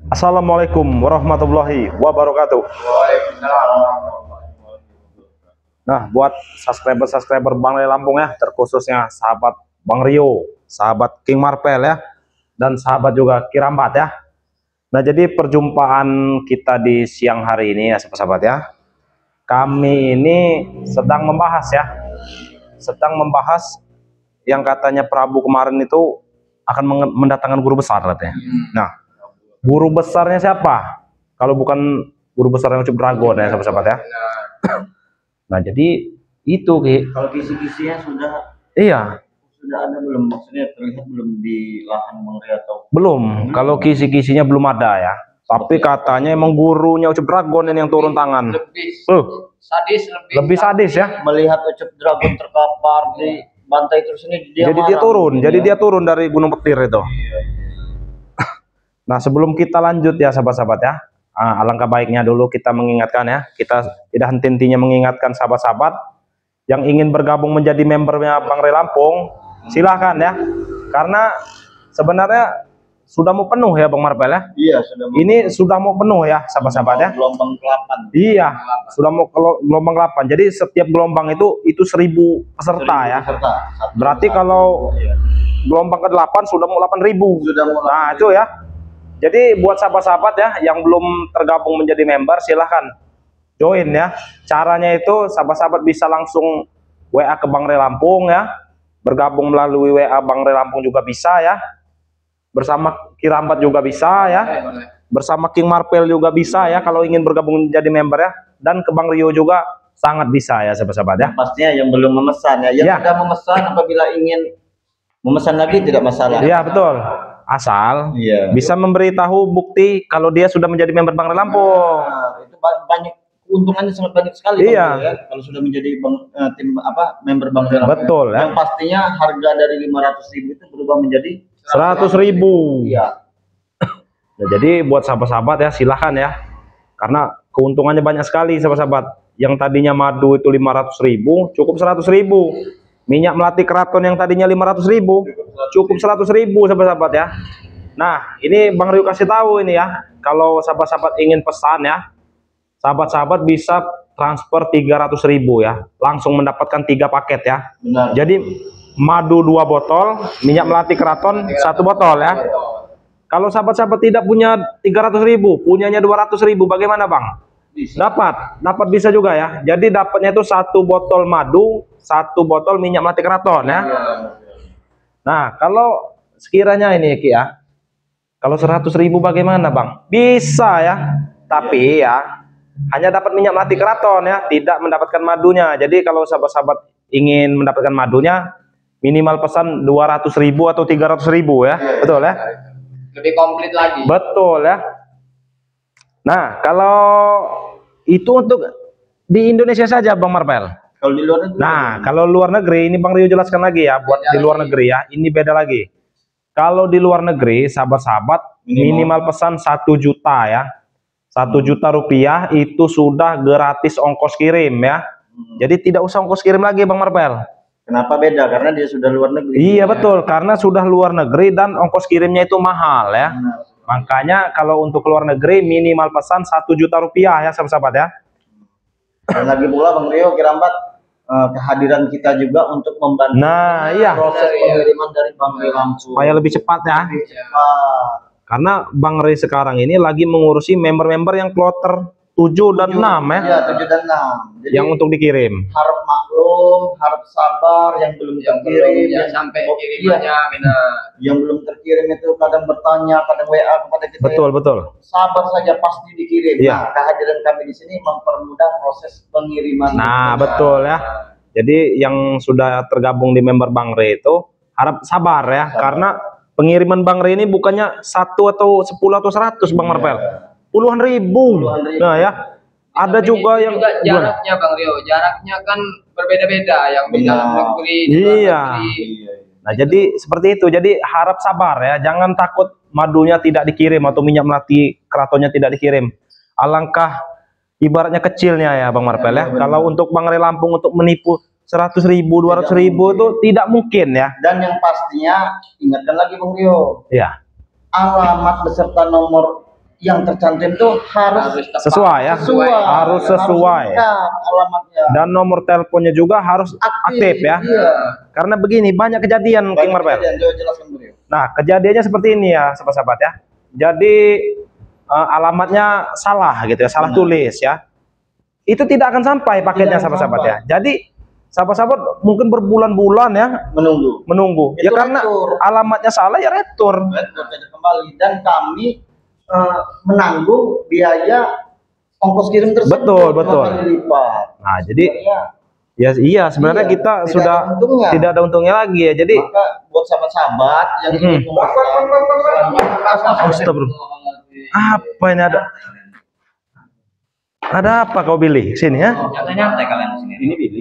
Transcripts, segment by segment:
Assalamualaikum warahmatullahi wabarakatuh. Nah, buat subscriber Bang Ray Lampung ya, terkhususnya sahabat Bang Rio, sahabat King Marvel ya, dan sahabat juga Kirambat ya. Nah, jadi perjumpaan kita di siang hari ini ya, sahabat-sahabat ya. Kami ini sedang membahas yang katanya Prabu kemarin itu akan mendatangkan guru besar katanya. Nah, guru besarnya siapa? Kalau bukan guru besar yang Ucup Dragon ya, sahabat-sahabat ya. Nah, jadi itu Ki. Kalau kisi-kisinya Iya. Sudah ada belum? Maksudnya terlihat belum di lahan Bang Ria atau Belum. Kalau kisi-kisinya belum ada ya. Tapi katanya emang gurunya Ucup Dragon ini yang turun tangan. Lebih sadis ya. melihat Ucup Dragon terkapar di bantai terus ini dia Jadi dia turun. Jadi dia turun dari Gunung Petir itu. Nah, sebelum kita lanjut ya sahabat-sahabat ya, alangkah baiknya dulu kita mengingatkan ya, kita tidak henti-hentinya mengingatkan sahabat-sahabat yang ingin bergabung menjadi membernya Bang Ray Lampung, silahkan ya, karena sebenarnya sudah mau penuh ya Bang Marvel ya. Iya, Sudah mau penuh ya sahabat-sahabat ya. Gelombang 8. Iya, sudah mau gelombang 8. Jadi setiap gelombang itu 1.000 peserta ya. Berarti kalau gelombang ke-8 sudah mau 8.000. Nah, itu ya. Jadi buat sahabat-sahabat ya yang belum tergabung menjadi member, silahkan join ya. Caranya itu sahabat-sahabat bisa langsung WA ke Bang Ray Lampung ya. Bergabung melalui WA Bang Ray Lampung juga bisa ya. Bersama Kirambat juga bisa ya. Bersama King Marvel juga bisa ya kalau ingin bergabung menjadi member ya. Dan ke Bang Rio juga sangat bisa ya sahabat-sahabat ya. Pastinya yang belum memesan ya. Yang sudah memesan apabila ingin memesan lagi tidak masalah. Iya, betul. Asal bisa memberitahu bukti kalau dia sudah menjadi member Bang Ray Lampung. Nah, itu banyak keuntungannya, sangat banyak sekali. Iya. Ya, kalau sudah menjadi member Bang Ray Lampung. Betul ya. Yang pastinya harga dari 500.000 itu berubah menjadi 100.000. Iya. Nah, jadi buat sahabat-sahabat ya silahkan ya. Karena keuntungannya banyak sekali sahabat-sahabat. Yang tadinya madu itu 500.000 cukup 100.000. Minyak melati keraton yang tadinya 500.000 cukup 100.000 sahabat-sahabat ya. Nah, ini Bang Rio kasih tahu ini ya, kalau sahabat-sahabat ingin pesan ya, sahabat-sahabat bisa transfer 300.000 ya, langsung mendapatkan 3 paket ya. Benar. Jadi madu 2 botol, minyak melati keraton 1 botol ya. Kalau sahabat-sahabat tidak punya 300.000, punyanya 200.000, bagaimana Bang? Dapat bisa juga ya. Jadi dapatnya itu 1 botol madu, 1 botol minyak melati keraton ya. Nah, kalau sekiranya ini Ki ya, kalau 100.000 bagaimana Bang? Bisa ya, tapi ya hanya dapat minyak melati keraton ya, tidak mendapatkan madunya. Jadi kalau sahabat-sahabat ingin mendapatkan madunya, minimal pesan 200.000 atau 300.000 ya. Betul ya? Lebih komplit lagi. Betul ya. Nah, kalau itu untuk di Indonesia saja Bang Marvel. Kalau di luar negeri. Nah, kalau luar negeri ini Bang Rio jelaskan lagi ya, buat di luar negeri ya, ini beda lagi. Kalau di luar negeri, sahabat-sahabat minimal pesan 1 juta ya. 1 juta rupiah itu sudah gratis ongkos kirim ya. Jadi tidak usah ongkos kirim lagi Bang Marvel. Kenapa beda? Karena dia sudah luar negeri. Iya betul, karena sudah luar negeri dan ongkos kirimnya itu mahal ya. Makanya kalau untuk luar negeri minimal pesan 1 juta rupiah ya sahabat-sahabat ya. Dan lagi pula Bang Rio Kirambat, kehadiran kita juga untuk membantu proses pengiriman dari Bang Ray Lampung supaya lebih cepat ya. Karena Bang Ray sekarang ini lagi mengurusi member-member yang kloter 7 dan 6 ya. Iya, 7 dan 6. Jadi, yang untuk dikirim. Harap maklum, harap sabar yang belum terkirim, yang sampai kirimannya yang belum terkirim itu kadang bertanya, kadang WA kepada kita. Betul. Sabar saja, pasti dikirim. Iya. Nah, kehadiran kami di sini mempermudah proses pengiriman. Nah, betul ya. Jadi yang sudah tergabung di member Bang Ray itu harap sabar ya, karena pengiriman Bang Ray ini bukannya 1 atau 10 atau 100 Bang Marvel. Puluhan ribu. Nah ya, ada juga yang jaraknya Bang Rio, jaraknya kan berbeda-beda, yang di dalam negeri, di luar negeri. Nah, jadi seperti itu. Jadi harap sabar ya, jangan takut madunya tidak dikirim atau minyak melati keratonnya tidak dikirim. Alangkah ibaratnya kecilnya ya Bang Marvel ya. Kalau untuk Bang Ray Lampung untuk menipu 100.000, 200.000 itu tidak mungkin ya. Dan yang pastinya ingatkan lagi Bang Rio. Iya. Alamat beserta nomor yang tercantum itu harus sesuai ya. Harus sesuai. Alamatnya. Dan nomor teleponnya juga harus aktif ya. Iya. Karena begini banyak kejadian King Marvel. Nah, kejadiannya seperti ini ya, sahabat-sahabat ya. Jadi alamatnya salah gitu ya, salah tulis ya. Itu tidak akan sampai paketnya sahabat-sahabat ya. Jadi sahabat-sahabat mungkin berbulan-bulan ya menunggu. Ya karena alamatnya salah ya retur. Kembali dan kami menanggung biaya ongkos kirim tersebut. Betul. Nah, jadi ya iya sebenarnya kita sudah tidak ada untungnya lagi ya. Jadi maka buat sahabat-sahabat yang ingin apa ini ada apa kau Billy sini ya? Nyantai kalian di sini. Ini Billy.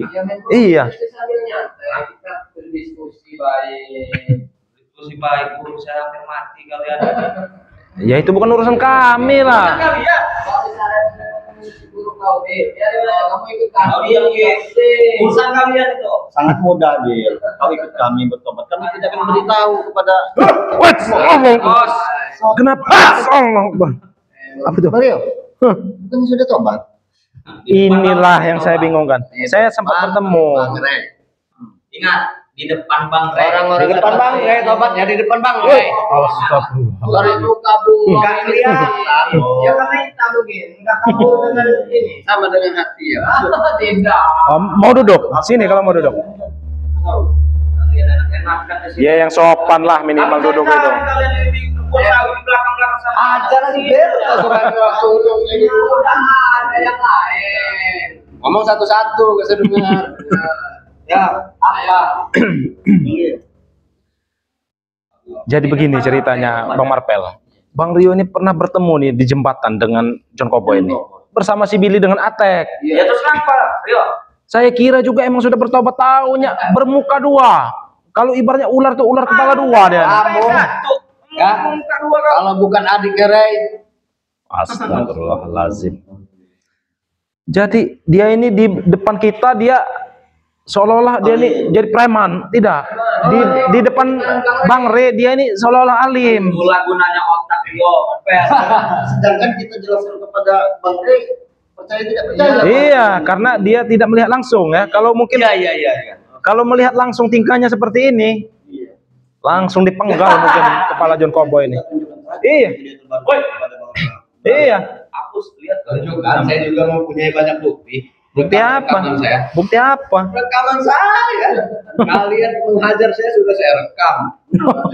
Iya. Kita berdiskusi baik. Guru saya hampir mati kalian. Ya itu bukan urusan kami lah. Urusan kalian itu sangat mudah, Bil. Kau ikut kami bertobat. Kami tidak akan memberitahu kepada Kenapa? Apa itu? Mario. Bukan sudah tobat. Inilah yang saya bingungkan. Saya sempat bertemu. Ingat di depan Bang Rey. Di depan Bang Rey tobatnya di depan Bang Rey. Astagfirullah. Baru kabung. Enggak kelihatan. Ya karena kita mungkin enggak kabung dengan ini sama dengan hati ya. Tidak. Mau duduk? Sini kalau mau duduk. Kalian enak-enak kan di sini. Ya yang sopan lah minimal duduk itu. Kalian di belakang-belakang sama. Ajar lagi Bil. Turun ini. Udah ada yang lain. Ngomong satu-satu gak usah dengar. Ya, apa? Jadi begini ceritanya Bang Marvel. Bang Rio ini pernah bertemu nih di jembatan dengan John Cowboy ini. Bersama si Billy dengan Atek. Ya terus kenapa, Rio? Saya kira juga emang sudah bertobat taunya bermuka dua. Kalau ibaratnya ular tuh ular kepala dua dia. Ya, kalau bukan adik Ray. Astagfirullahalazim. Jadi dia ini di depan kita dia seolah-olah dia ini jadi preman, tidak. Di depan Bang Re dia ini seolah-olah alim. Itulah gunanya otak Rio. Sedangkan kita jelaskan kepada Bang Ray, percaya tidak percaya. Iya, karena dia tidak melihat langsung ya. Kalau mungkin kalau melihat langsung tingkahnya seperti ini, langsung dipenggal mungkin kepala John Cowboy ini. Iya. Iya. Hapus lihat Tunjukkan, saya juga mempunyai banyak bukti. Bukti apa? Bukti apa? Rekaman saya. Kalian menghajar saya sudah saya rekam.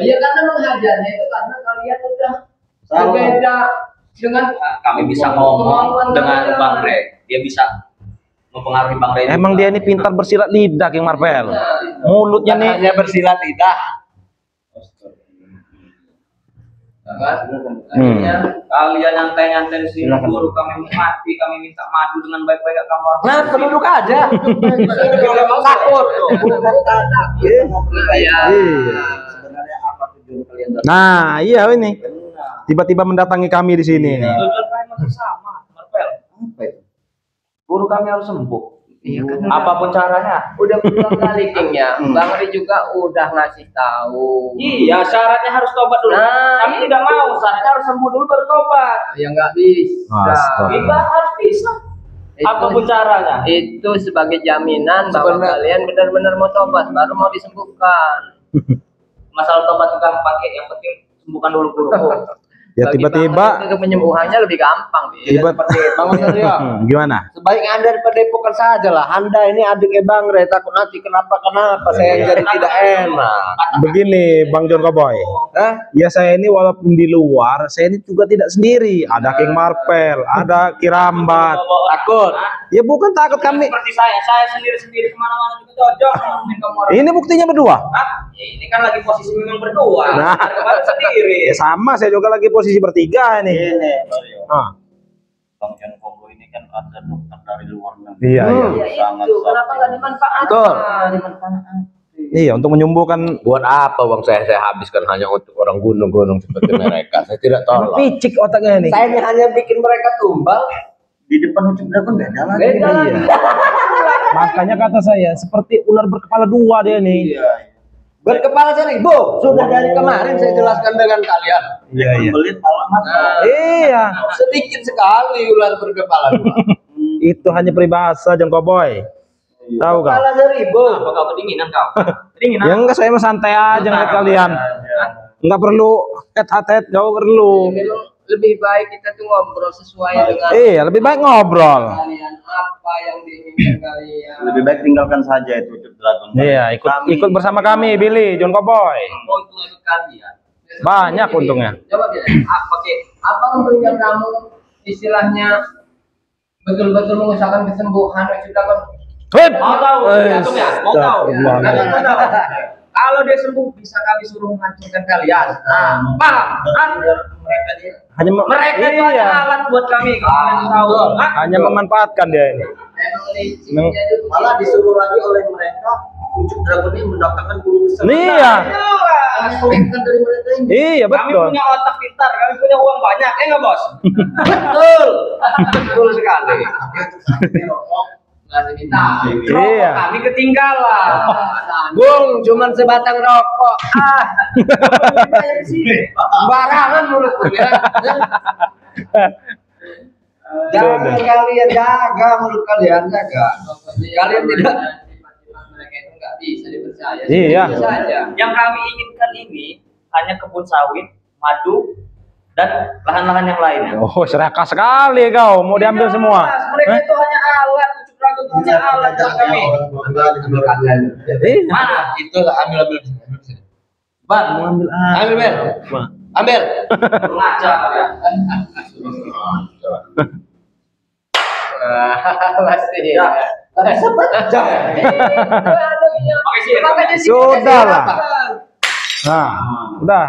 Iya karena menghajarnya itu karena kalian udah berbeda dengan kami bisa ngomong dengan Bang Rey. Dia bisa mempengaruhi Bang Rey. Emang dia ini pintar bersilat lidah King Marvel. Mulutnya nih Hanya bersilat lidah. Kalian nyantai-nyantai di sini guru kami mati, kami minta madu dengan baik-baik kamu. Nah, penduduk aja. Takut. Nah, iya ini. Tiba-tiba mendatangi kami di sini. Tujuan kami masih sama, Marvel. Guru kami harus sembuh. Iya, Apapun caranya. Udah berulang kali Kingnya. Bang Ri juga udah ngasih tahu. Iya, syaratnya harus tobat dulu. Nah, Kami tidak mau, syaratnya harus sembuh dulu baru tobat. Ya nggak bisa. Astaga. Kita harus bisa. Apapun caranya. Itu sebagai jaminan bahwa kalian benar-benar mau tobat, baru mau disembuhkan. Masalah tobat itu gampang, yang penting sembuhkan dulu guru. Ya tiba-tiba penyembuhannya lebih gampang. Bang Suryo, gimana? sebaiknya Anda padepokan saja lah. Anda ini adiknya Bang Ray, takut nanti kenapa saya yang jadi tidak enak. Begini Bang John Cowboy. Ya saya ini walaupun di luar, saya ini juga tidak sendiri. Ada King Marvel, ada Kirambat. Takut. Ya bukan takut kami. Seperti saya sendiri kemana-mana juga cocok. Ini buktinya berdua. Hah? Ya, ini kan lagi posisi memang berdua. Nah. Kemarin sendiri. Ya sama, saya juga lagi posisi bertiga nih. Ini, Bang John Cowboy ini kan ada dokter dari luar negeri. Iya, iya. Ya itu, kenapa nggak dimanfaatkan? Betul. Iya, untuk menyembuhkan. Buat apa bang saya habiskan hanya untuk orang gunung-gunung seperti mereka? Saya tidak tahu. Picik otaknya ini. Saya ini hanya bikin mereka tumbal. Di depan ujung pun beda lagi. Beda lagi. Makanya kata saya seperti ular berkepala dua dia nih. Iya. Berkepala seribu. Sudah dari kemarin saya jelaskan dengan kalian. Iya, iya. Belit malah Iya. Sedikit sekali ular berkepala dua. Itu hanya peribahasa John Cowboy. Tahu kau? Kepala seribu. Apa kau kedinginan kau? Kedinginan. Ya enggak, saya mah santai aja ngeliat kalian. Enggak perlu head jauh perlu. Lebih baik kita tuh ngobrol sesuai dengan Iya, lebih baik ngobrol. kalian, apa yang diinginkan kalian. lebih baik tinggalkan saja itu Wujud Dragon. Iya, ikut bersama kami, Billy, John Cowboy. Untung ikut kalian. Banyak untungnya. Coba bilang, apa untungnya kamu istilahnya betul-betul mengusahakan kesembuhan sudah kan? Hei, Mau tahu? Mau tahu? Astagfirullah. Kalau dia sembuh bisa kami suruh menghancurkan kalian. Nah, paham? Mereka dia Hanya Mereka itu hanya iya, alat buat kami. Kalau kalian tahu. hanya memanfaatkan dia ini. malah disuruh lagi oleh mereka Wujud Dragon ini mendapatkan guru besar. Iya, Bukan dari mereka ini. iya Kami betul. punya otak pintar, kami punya uang banyak, nggak bos? Betul. Betul sekali. Ngasih minta. Iya. Kami ketinggalan. Bung, cuman sebatang rokok. Barangan mulut ya. Jangan kalian jaga mulut kalian jaga. Kalian tidak Mereka itu nggak bisa dipercaya. Iya. Bisa aja. Yang kami inginkan ini hanya kebun sawit, madu, dan lahan-lahan yang lainnya. Oh, serakah sekali kau, mau diambil semua. Mereka itu hanya alat, Wujud Dragon itu hanya alat buat kami. Iya. Mana? itu ambil sini. Ban, Mau ambil ambil Bel. Ambil. Ngaca kalian. Pasti. Ya. Pakai Pakai sihir. Sudahlah. Nah, udah.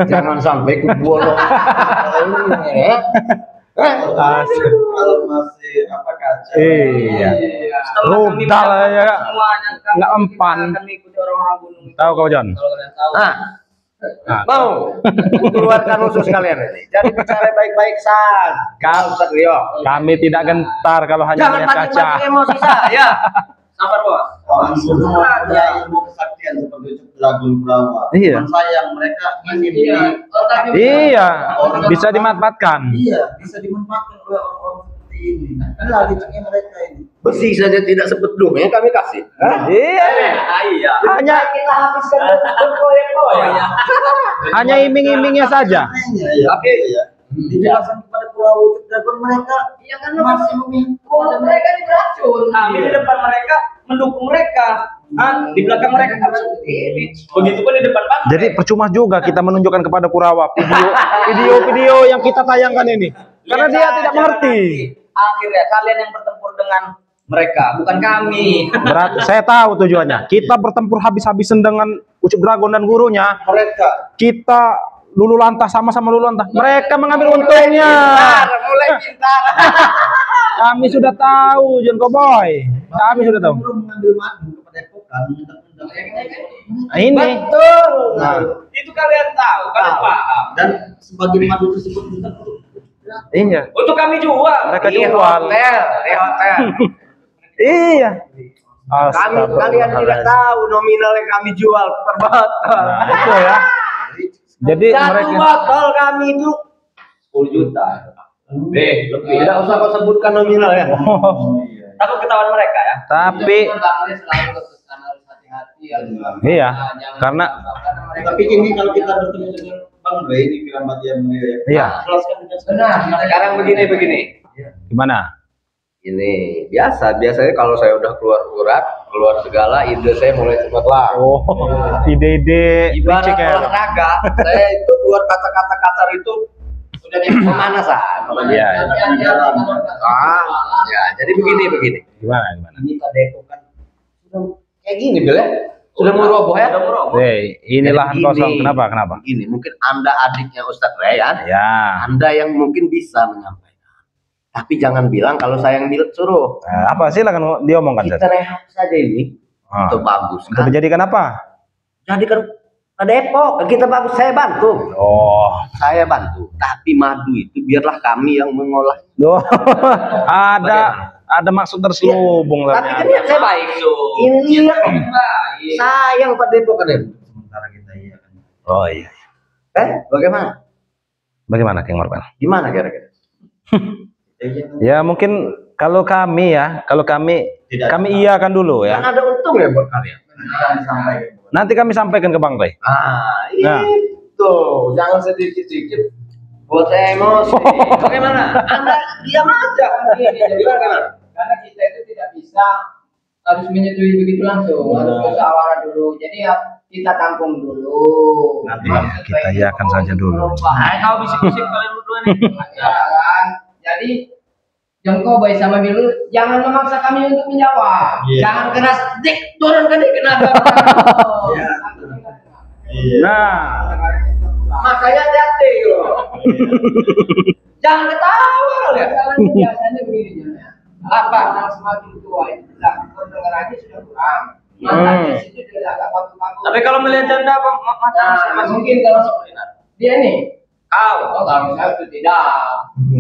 Jangan sampai kubolong. Kalau masih apa kaca. Iya. Setelah kami Rudal mendapatkan aja. semuanya, kami Nggak empan. akan mengikuti orang-orang gunung itu. Tahu kau, John? Kalau kalian tahu. Nah, Mau keluarkan usus kalian ini. Jadi bicara baik-baik Kau- Ustaz Rio. kami tidak gentar kalau hanya Jangan melihat kaca. pancing-pancing emosi saya. Sabar bos. Orang semua punya ilmu kesaktian seperti Wujud Dragon Brawa. Iya. Cuman sayang mereka ingin Iya. Iya, bisa dimanfaatkan. Iya, bisa dimanfaatkan oleh orang-orang seperti ini. Inilah liciknya mereka ini. Besi saja tidak sepedung ya kami kasih. Iya. Iya. Hanya Kita habiskan proyek-proyek. Iya. hanya iming-imingnya saja. Iya, tapi ya. Dijelaskan kepada Pulau Wujud Dragon mereka Iya kan masih memihak. mereka ini beracun. Kami di depan mereka mendukung mereka. Di belakang mereka kami seperti ini. Begitupun di depan bang. Jadi percuma juga kita menunjukkan kepada Kurawa video yang kita tayangkan ini. Karena dia tidak mengerti. Akhirnya kalian yang bertempur dengan mereka, bukan kami. Berarti saya tahu tujuannya. Kita bertempur habis-habisan dengan Wujud Dragon dan gurunya. Mereka Kita lulu lantas, sama-sama lulu lantas. Mereka mengambil untungnya. Mulai pintar. Kami sudah tahu, John Cowboy. Kami sudah tahu. Guru mengambil madu kepada epokan. Nah, ini. Betul. Nah, Itu kalian tahu, kalian paham. Dan sebagian madu tersebut kita iya. Untuk kami jual. Mereka Di jual. hotel, di hotel. Iya. Kalian tidak tahu nominal yang kami jual per botol. Nah, itu ya. Jadi Satu mereka botol kami itu 10 juta. lebih. Tidak usah kau sebutkan nominal ya. Takut ketahuan mereka ya. tapi iya, karena tapi ini kalau kita bertemu dengan Bang Ray ini Kiramat yang iya. jelaskan dengan Benar. Sekarang begini. Gimana? Ini biasanya kalau saya udah keluar segala ide saya mulai cepat. Oh, ide-ide Ibarat licik ya. olahraga, saya itu keluar kata-kata kasar itu udah di pemanasan. Iya. Ya, jadi begini. Gimana? Ini pada itu kan sudah kayak gini Bel ya. Sudah mau roboh ya? Ini lahan Jadi kosong. begini. Kenapa? Begini, mungkin Anda adiknya Ustadz Rayan, Ya. Anda yang mungkin bisa menyampaikan. Tapi jangan bilang kalau saya yang suruh. Apa sih silakan diomongkan Kita rehat saja ini. Itu bagus Untuk kan? dijadikan apa? Jadi kan ada Depok, kita bagus, saya bantu. Oh. Saya bantu. Tapi madu itu biarlah kami yang mengolah. Loh. ada maksud terselubung Tapi kan ternyata. niat saya baik. Ini niat. sayang Pak Depok kan. Sementara kita iya kan. Oh iya. Bagaimana? Bagaimana Kang Marwan? Gimana kira-kira? Ya mungkin kalau kami kami iya kan dulu ya. Kan ada untung ya buat kalian. Nanti kami sampaikan ke Bang Rey. Nah, itu jangan sedikit-sedikit buat emosi. Bagaimana? Anda diam aja. Jadi bagaimana? Karena kita itu tidak bisa harus menyetujui begitu langsung, harus musyawarah dulu. Jadi ya kita tampung dulu. Nanti kita iakan saja dulu. Kau bisik-bisik kalian berdua nih. Ya kan? Jadi Jongko Boy sama Bilu jangan memaksa kami untuk menjawab. Jangan keras dik turun ke dik kenapa? Nah, Makanya hati-hati loh. Jangan ketawa loh. Biasanya begini Jon. Apa yang semakin tua itu pendengarannya sudah kurang. Matanya situ sudah agak kaku-kaku. Tapi kalau melihat janda mata masih mungkin kalau dia nih kau kalau saya itu tidak.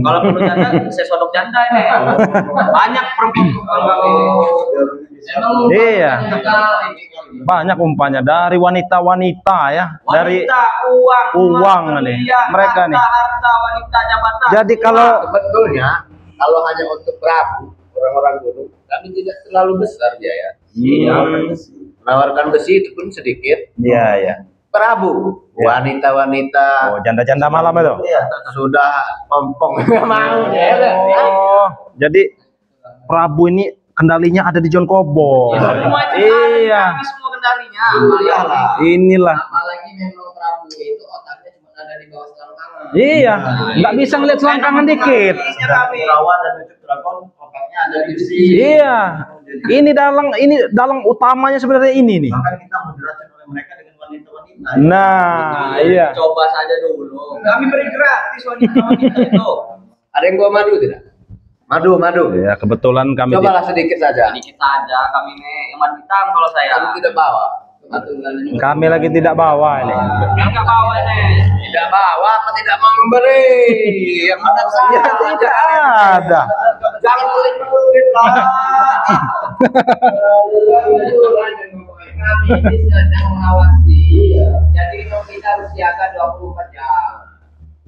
kalau perlu janda saya sodok janda ini. Banyak perempuan Emang iya. Banyak umpanya dari wanita-wanita ya, dari uang nih, mereka nih. Harta, wanita, jabatan. Jadi kalau Sebetulnya kalau hanya untuk Prabu orang-orang dulu kami tidak terlalu besar biaya. Menawarkan besi itu pun sedikit. iya. Prabu wanita-wanita Janda-janda malam itu. sudah pompong mau Jadi Prabu ini kendalinya ada di John Kobo. Iya. Semua kendalinya. Inilah. Apalagi memang Prabu itu otaknya cuma ada di bawah selangkangan. Iya. Nggak bisa ngeliat selangkangan dikit. Rawan dan Ucup Dragon otaknya ada di besi. Iya. Ini dalang utamanya sebenarnya ini nih. Bahkan kita moderasi oleh mereka dengan wanita-wanita. Nah, iya. Coba saja dulu. Kami beri gratis wanita-wanita itu. Ada yang bawa madu tidak? Madu. Ya, kebetulan kami Cobalah sedikit saja. Ini kita aja, kami nih yang hitam kalau saya. Kami tidak bawa. kami lagi tidak bawa ini. Yang nggak bawa nih. Tidak bawa apa tidak mau memberi? Yang mana saya Tidak ada. Jangan pelit-pelit lah. Kami ini sedang mengawasi. Jadi kita harus siaga 24 jam.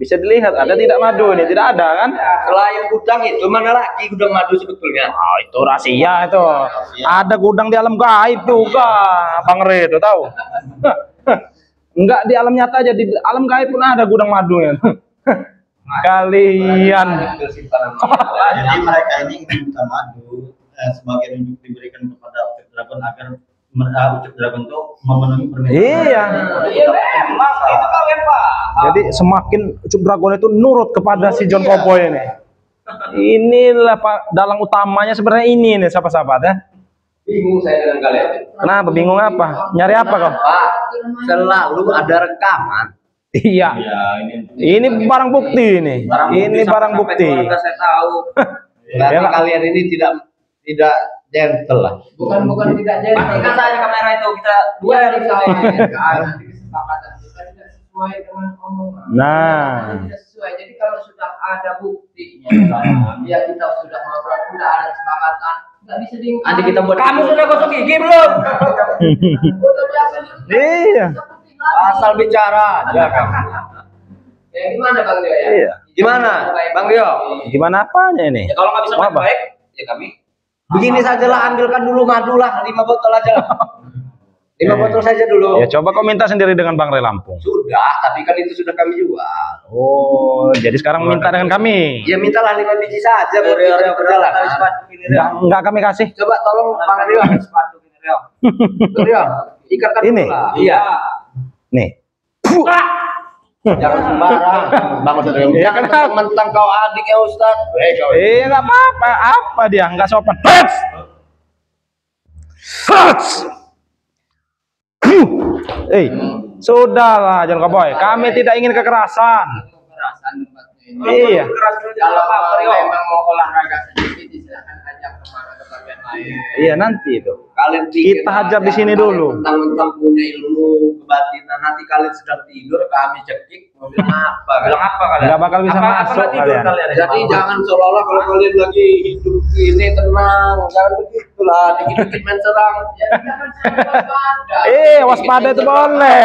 Bisa dilihat ada tidak madu ini, tidak ada kan? Selain gudang itu mana lagi gudang madu sebetulnya? Oh, itu rahasia itu. Ada gudang di alam gaib juga, Bang Re itu tahu. Enggak di alam nyata aja, di alam gaib pun ada gudang madunya. Kalian. Jadi mereka ini ingin minta madu sebagai unjuk diberikan kepada Ucup Dragon agar Ucup Dragon itu memenuhi permintaan. Iya. Iya memang itu kalian Pak. Jadi semakin Ucup Dragon itu nurut kepada si John Koboy ini. Inilah Pak dalang utamanya sebenarnya ini nih sahabat-sahabat ya. Bingung saya dengan kalian. Kenapa bingung apa? Nyari apa kau? Pak, selalu ada rekaman. Iya. Ini barang bukti ini. Ini barang bukti. Saya tahu. Berarti kalian ini tidak gentle lah. Bukan tidak jadi. Matikan saja kamera itu kita Dua dari saya nanti kesepakatan kita tidak sesuai dengan omongan. Nah. Tidak sesuai. Jadi kalau sudah ada buktinya, ya kita sudah ngobrol, sudah ada kesepakatan, nggak bisa diingkari. Nanti kita buat. Kamu sudah gosok gigi belum? Udah biasa. Iya. Asal bicara aja kamu. Ya gimana Bang Dio ya? Iya. Gimana, Bang Rio? Gimana apanya ini? Ya kalau nggak bisa Apa? baik, ya kami. Begini sajalah, ambilkan dulu madu lah, 5 botol aja lah. 5 botol saja dulu. Ya coba kau minta sendiri dengan Bang Re Lampung. Sudah, tapi kan itu sudah kami jual. Oh, jadi sekarang minta dengan kami. Ya mintalah 5 biji saja buat kita perjalanan. Enggak kami kasih. Coba tolong Bang Rio. Sepatu gini Rio. Bang Rio, ikatkan Ini? dulu lah. Iya. Nih. Jangan sembarang. Bang Ustaz Rio. Ya, Jangan kenapa? mentang kau adik ya Ustaz. Enggak apa-apa. Apa dia? Enggak sopan. Hats! Hats! Sudahlah John Koboy. Kami tidak ingin kekerasan. Kekerasan tempatnya ini. Iya. Keras Kalau Pak Rio. memang mau olahraga sedikit, silakan ajak Iya nanti itu. Kalian pikir Kita hajar di sini dulu. Mentang-mentang punya ilmu kebatinan, nanti kalian sedang tidur, kami cekik, mau bilang apa? Bilang apa kalian? Nggak bakal bisa masuk kalian. Jadi jangan seolah-olah kalau kalian lagi hidup ini tenang, jangan begitulah, dikit-dikit main serang. Waspada itu boleh.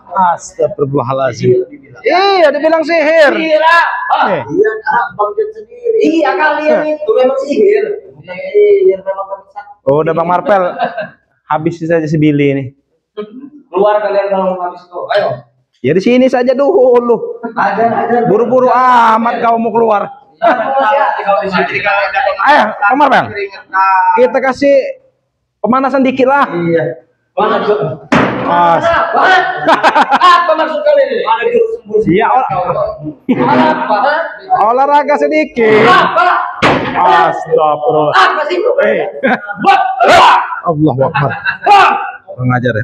Astagfirullahaladzim. Iya, dibilang sihir. Iya, Eh, Iya, Bang Jen sendiri. iya kalian itu memang sihir. Sihir memang kami sakti. Oh, udah Bang Marpel. Habis saja si Billy ini. Keluar kalian kalau mau habis itu, ayo. Ya di sini saja dulu. Ada. Buru-buru amat kau mau keluar. Ayo, Bang Marpel. Kita kasih pemanasan dikit lah. Iya. Mana tuh? Mas. Apa maksud kalian ini? Ada jurus sembur. Iya, Apa? olahraga sedikit. Apa? Astagfirullah. Apa sih? Allahu Akbar. Kurang ajar ya.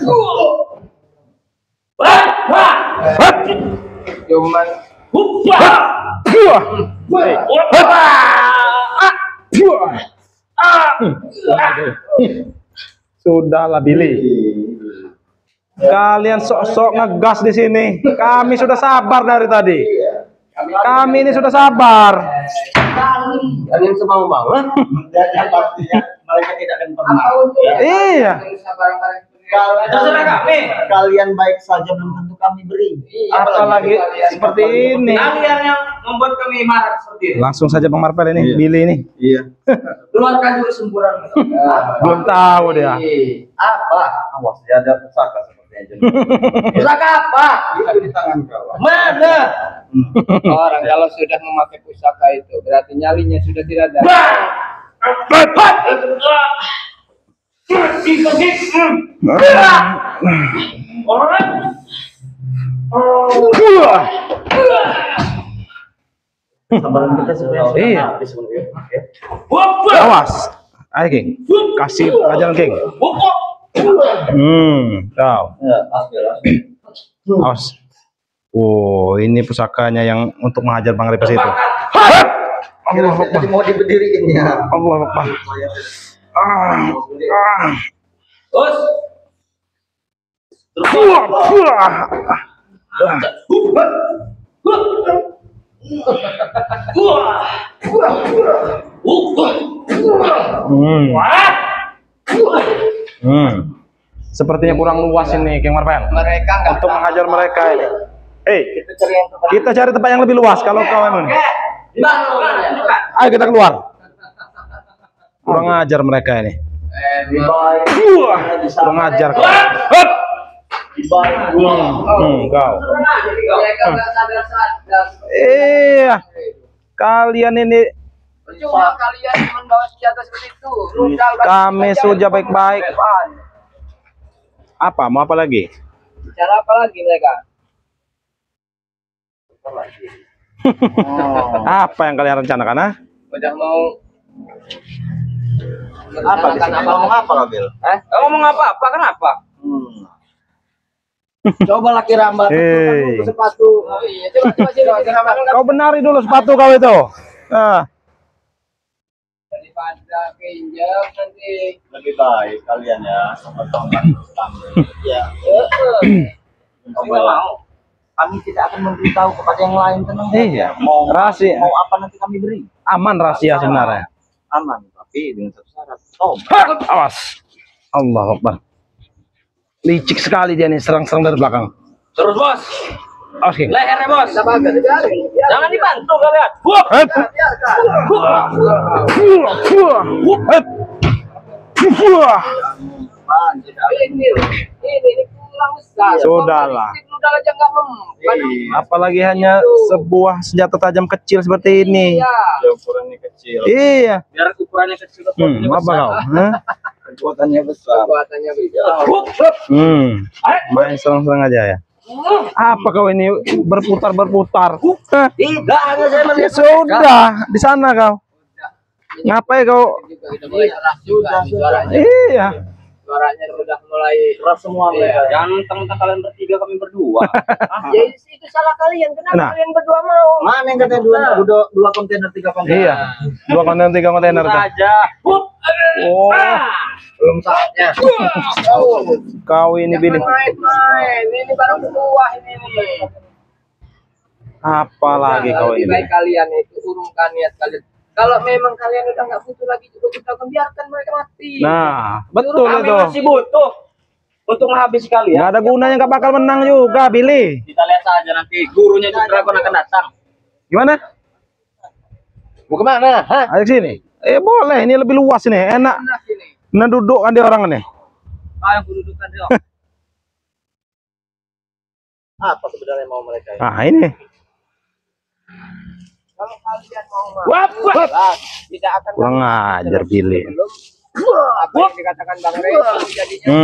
Cuman Sudahlah Billy. Kalian sok-sok ngegas di sini. Kami sudah sabar dari tadi. Kami ini sudah sabar. kalian semau banget. Dan yang pastinya mereka tidak akan pernah. Iya. Terserah kami. Kalian baik saja belum tentu kami beri. Apalagi seperti ini. Kalian yang membuat kami marah seperti ini. Langsung saja Bang Marpel ini, Iya. Billy ini. Iya. Keluarkan jurus semburan. Belum tahu dia. Apa? Awas, dia ada pusaka seperti aja. Pusaka apa? Itu di tangan kau. Mana? Orang kalau sudah memakai pusaka itu berarti nyalinya sudah tidak ada. Sabaran kita sebenarnya sudah Iya. habis sebenarnya. Awas. Ayo King. Kasih pelajaran King. Kau. Ya, asli. Awas. Oh, ini pusakanya yang untuk menghajar Bang Repes itu. Allah Akbar. Jadi mau diberdiriin ya. Allah Akbar. Us. Sepertinya kurang luas ini, King Marpel. Mereka nggak Untuk tahu menghajar apa-apa. mereka ini. Kita cari yang tepat. Kita cari tempat yang lebih luas kalau kau emang. Di mana? Ayo kita keluar. Kurang ajar mereka ini. Di bawah. Kurang ajar kau. Di bawah. Kau. Mereka nggak sadar-sadar. Iya. Kalian ini Percuma kalian membawa senjata seperti itu. Rudal batu kami saja sudah untuk baik-baik. Apa? Mau apa lagi? Bicara apa lagi mereka? Apa yang kalian rencanakan, ah? Udah mau Apa? Di sini ngomong apa, Kabil? Ngomong apa? Kenapa? Coba laki rambat. Hei. Sepatu. Oh iya, coba sini. Kau benari dulu sepatu kau itu. Nah, Daripada keinjak nanti. Lebih baik kalian ya, sama teman ya. Kami tidak akan memberitahu kepada yang lain, tenang saja. Iya. Mau Rahasia. mau apa nanti kami beri. aman rahasia sebenarnya. Aman, tapi dengan satu syarat. Oh, Awas. Allah Akbar. Licik sekali dia nih, serang-serang dari belakang. Terus bos. Oke. Lehernya bos. Jangan dibantu kalian. Ini kurang besar. Sudahlah. Udah aja nggak mempan. Apalagi hanya sebuah senjata tajam kecil seperti ini. Iya. ukurannya kecil, Iya. Biar ukurannya kecil. Apa kau? Hah? kekuatannya besar. Kekuatannya besar. Main serang-serang aja ya. Apa kau ini berputar-berputar? Hah? Tidak, hanya saya Ya melihat. sudah, di sana kau. Ngapain kau? Juga udah mulai keras juga nih suaranya. Iya. Suaranya udah mulai Keras semua Iya. mereka. Jangan mentang-mentang kalian bertiga kami berdua. ya itu salah kalian. Kenapa Nah. kalian berdua mau? Mana yang katanya dua kontainer, 3 kontainer? Iya. 2 kontainer 3 kontainer tuh. Aja. Oh, Belum saatnya. kau ini Billy. Main-main. Ini barang buah ini nih. Apa lagi kau Lebih ini? baik kalian itu urungkan niat kalian. Kalau memang kalian udah nggak butuh lagi juga kita biarkan mereka mati. Nah, betul Kami itu. masih butuh untuk menghabisi kalian. Nggak ada gunanya, nggak bakal menang juga, Billy. Kita lihat saja nanti gurunya Ucup Dragon akan datang. Gimana? Mau kemana? Hah? Ayo sini. Boleh, ini lebih luas ini, enak. Nah, sini. Nah, duduk kan dia orang ini. Ayo kedudukan dia. Apa sebenarnya mau mereka? Nah, ini. Kalau kalian mau Wap, wap. tidak akan Kurang ajar Billy. belum apa yang dikatakan Bang Rey jadinya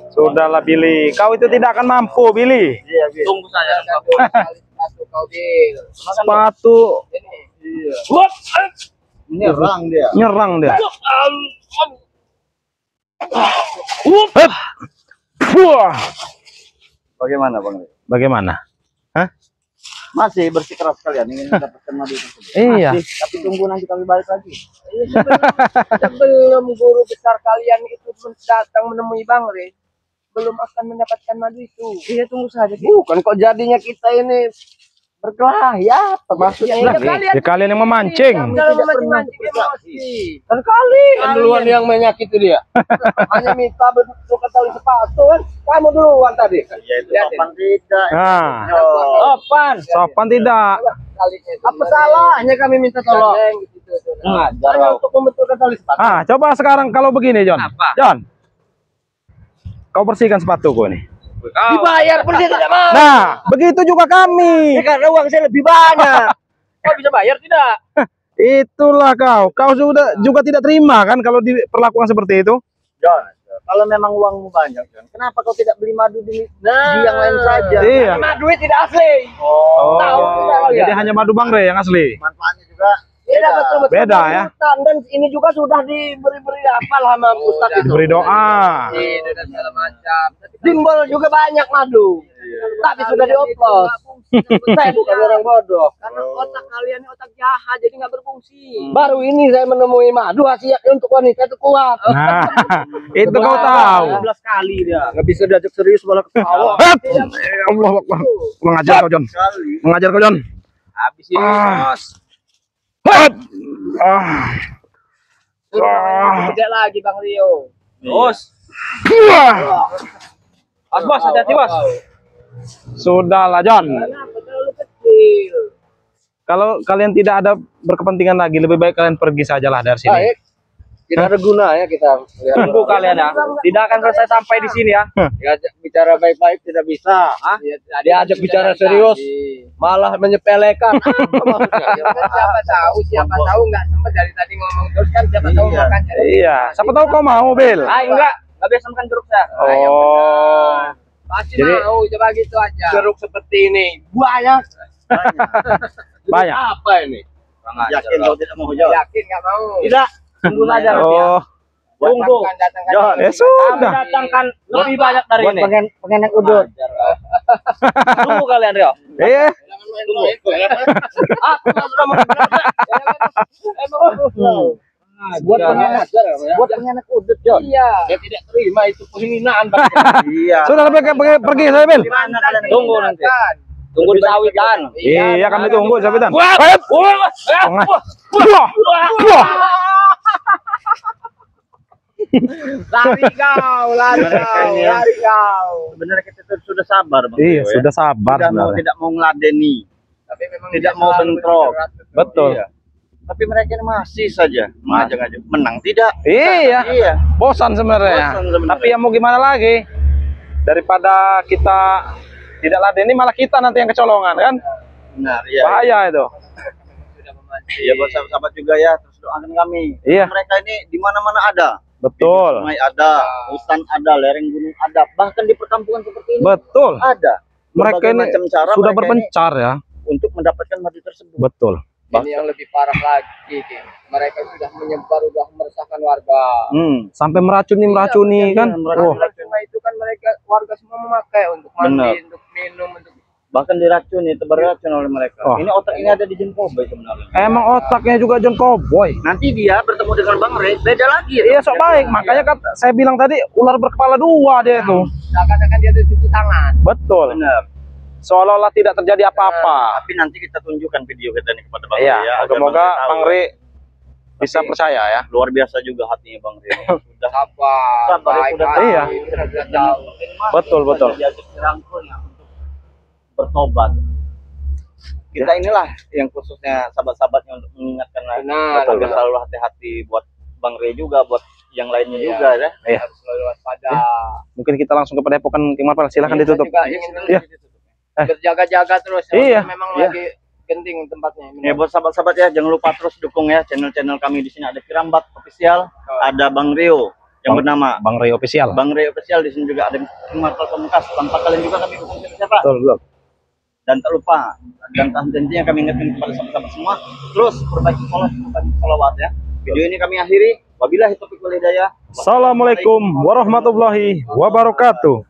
Sudahlah Billy, kau itu tidak akan mampu Billy. Tunggu saja. satu kau deal. Sepatu Ini Wap. Menyerang dia. nyerang dia. Wap. Wah, Bagaimana Bang? bagaimana? Hah? Masih bersikeras kalian ingin mendapatkan madu tersebut? Iya. Tapi tunggu nanti kami balik lagi. sebelum guru besar kalian itu datang menemui Bang Rey, belum akan mendapatkan madu itu. Iya, tunggu saja. Bukan kok jadinya kita ini berkelahi ya, maksudnya Lah, ya kalian yang memancing. kalau memancing emosi. Kan kalian duluan yang menyakiti dia. Hanya minta bertukar tali sepatu kan. Kamu duluan tadi. Ya itu kapan tidak? Nah, Sopan. sopan tidak. Apa salahnya kami minta tolong? Ngajar Hanya kau. untuk membetulkan tali sepatu. Ah, coba sekarang kalau begini, John. Apa? John, kau bersihkan sepatuku ini. Kau. Dibayar pun dia tidak mau. Nah, begitu juga kami. Karena uang saya lebih banyak. Kau bisa bayar tidak? Itulah kau. Kau juga tidak terima kan kalau diperlakukan seperti itu? John, kalau memang uangmu banyak, John, kenapa kau tidak beli madu di yang lain saja? Iya. Karena duit tidak asli. Oh, Tahu tidak kalian? jadi hanya madu Bang Rey yang asli. Manfaatnya juga Beda betul-betul. Beda ya. Dan ini juga sudah diberi-beri apa sama Ustaz itu. Diberi doa. Iya, dan segala macam. Timbul juga banyak madu. Tapi sudah dioplos. Saya bukan orang bodoh. Karena otak kalian ini otak jahat, jadi nggak berfungsi. Baru ini saya menemui madu khasiat untuk wanita itu kuat. Nah, itu kau tahu. 15 kali dia. Nggak bisa diajak serius malah ketawa. Allah Akbar. Mengajar kau, John. sekali. Mengajar kau, John. Habis ini, Ah. Bos. Tidak lagi Bang Rio. Bos. Bos, hati-hati, Bos. Sudahlah, John. Kenapa terlalu kecil? Kalau kalian tidak ada berkepentingan lagi, lebih baik kalian pergi sajalah dari sini. Baik. Tidak ada gunanya kita. Tunggu kalian ya. Tidak akan selesai sampai di sini ya. Diajak bicara baik-baik tidak bisa. Diajak bicara serius, malah menyepelekan. Siapa tahu nggak sempat dari tadi ngomong terus kan siapa tahu makan. Iya, siapa tahu kau mau, Bil. Ah, enggak biasa makan jeruk saya. Oh. Pasti Jadi- mau, coba gitu aja. Jeruk seperti ini banyak. Banyak. Apa ini? Yakin kau tidak mau jawab? Yakin nggak mau? Tidak. Tunggu saja nanti ya. Oh, Tunggu. Datangkan. John. ya Kami sudah. datangkan lebih banyak dari ini. pengen udut. Tunggu kalian, Rio. Eh, Aku sudah mau. Buat pengen udut, John. Iya. Dia tidak terima itu penghinaan. Iya. sudah pergi saya, Bil. Tunggu nanti. Tunggu di sawitan. Iya, kami tunggu sabitan. Wah. Wah. Wah. Lari kau, lari kau. Sebenarnya kita tuh sudah sabar, Bang. Iya, Rio, ya. sudah sabar Tidak mau sebenarnya. ngeladeni. Tapi memang Tidak dia mau selalu bentrok. bergerak. Betul. Iya. Tapi mereka ini masih saja mengajak-ajak. Menang tidak? Iya, Iya. bosan sebenarnya. Bosan sebenarnya. Tapi ya mau gimana lagi? Daripada kita tidak ladeni, malah kita nanti yang kecolongan kan? Benar, iya. Bahaya itu. Iya, buat sahabat-sahabat juga ya, terus doakan kami. Iya. Mereka ini di mana-mana ada. Betul. Sungai ada, hutan ada, lereng gunung ada, bahkan di perkampungan seperti ini Betul. ada. Mereka Berbagai ini macam cara sudah mereka berpencar ya. untuk mendapatkan madu tersebut. Betul. Ini yang lebih parah lagi, Ki. Mereka sudah menyebar, sudah meresahkan warga. Sampai meracuni kan. Oh, Sungai itu kan mereka warga semua memakai untuk mandi, Benar. untuk minum, untuk Bahkan diracuni, beracun oleh mereka. Oh. Ini otak ini ada di John Cowboy sebenarnya. emang otaknya juga John Cowboy. Nanti dia bertemu dengan Bang Rey, beda lagi. Iya, sok baik. Makanya kan saya bilang tadi ular berkepala dua dia itu. seakan-akan dia tuh cuci tangan. Betul. Benar. Seolah-olah tidak terjadi apa-apa. Tapi nanti kita tunjukkan video kita ini kepada Bang Iya, Rey ya. agar semoga tahu. Bang Rey bisa Tapi- percaya ya. Luar biasa juga hatinya Bang Rey. Sudah Sabar, Sabar, baik, sudah baik. Iya. Sudah tahu. Betul, betul. Diajak dirangkul ya untuk bertobat. Kita inilah yang khususnya sahabat-sahabatnya untuk mengingatkan lagi. Benar, Agar benar. selalu hati-hati buat Bang Rey juga, buat yang lainnya Iya. juga ya. Iya. Harus selalu waspada. Mungkin kita langsung ke Padepokan King Marvel. Silahkan Kita ditutup. juga ingin terus Iya. berjaga-jaga terus. Iya. Memang Iya. lagi genting tempatnya. Ya buat sahabat-sahabat ya, jangan lupa terus dukung ya channel-channel kami di sini. Ada Kirambat Official, ada Bang Rio yang bernama Bang Rey official. Bang Rey Official. Di sini juga ada King Marvel Pamungkas. Tanpa kalian juga kami bukan siapa. Betul, betul. Dan tak lupa, dan tentunya kami ingatkan kepada sahabat-sahabat semua, terus perbaiki sholat, perbaiki sholawat ya. Video ini kami akhiri. Wabillahi taufiq wal hidayah. Assalamualaikum warahmatullahi wabarakatuh.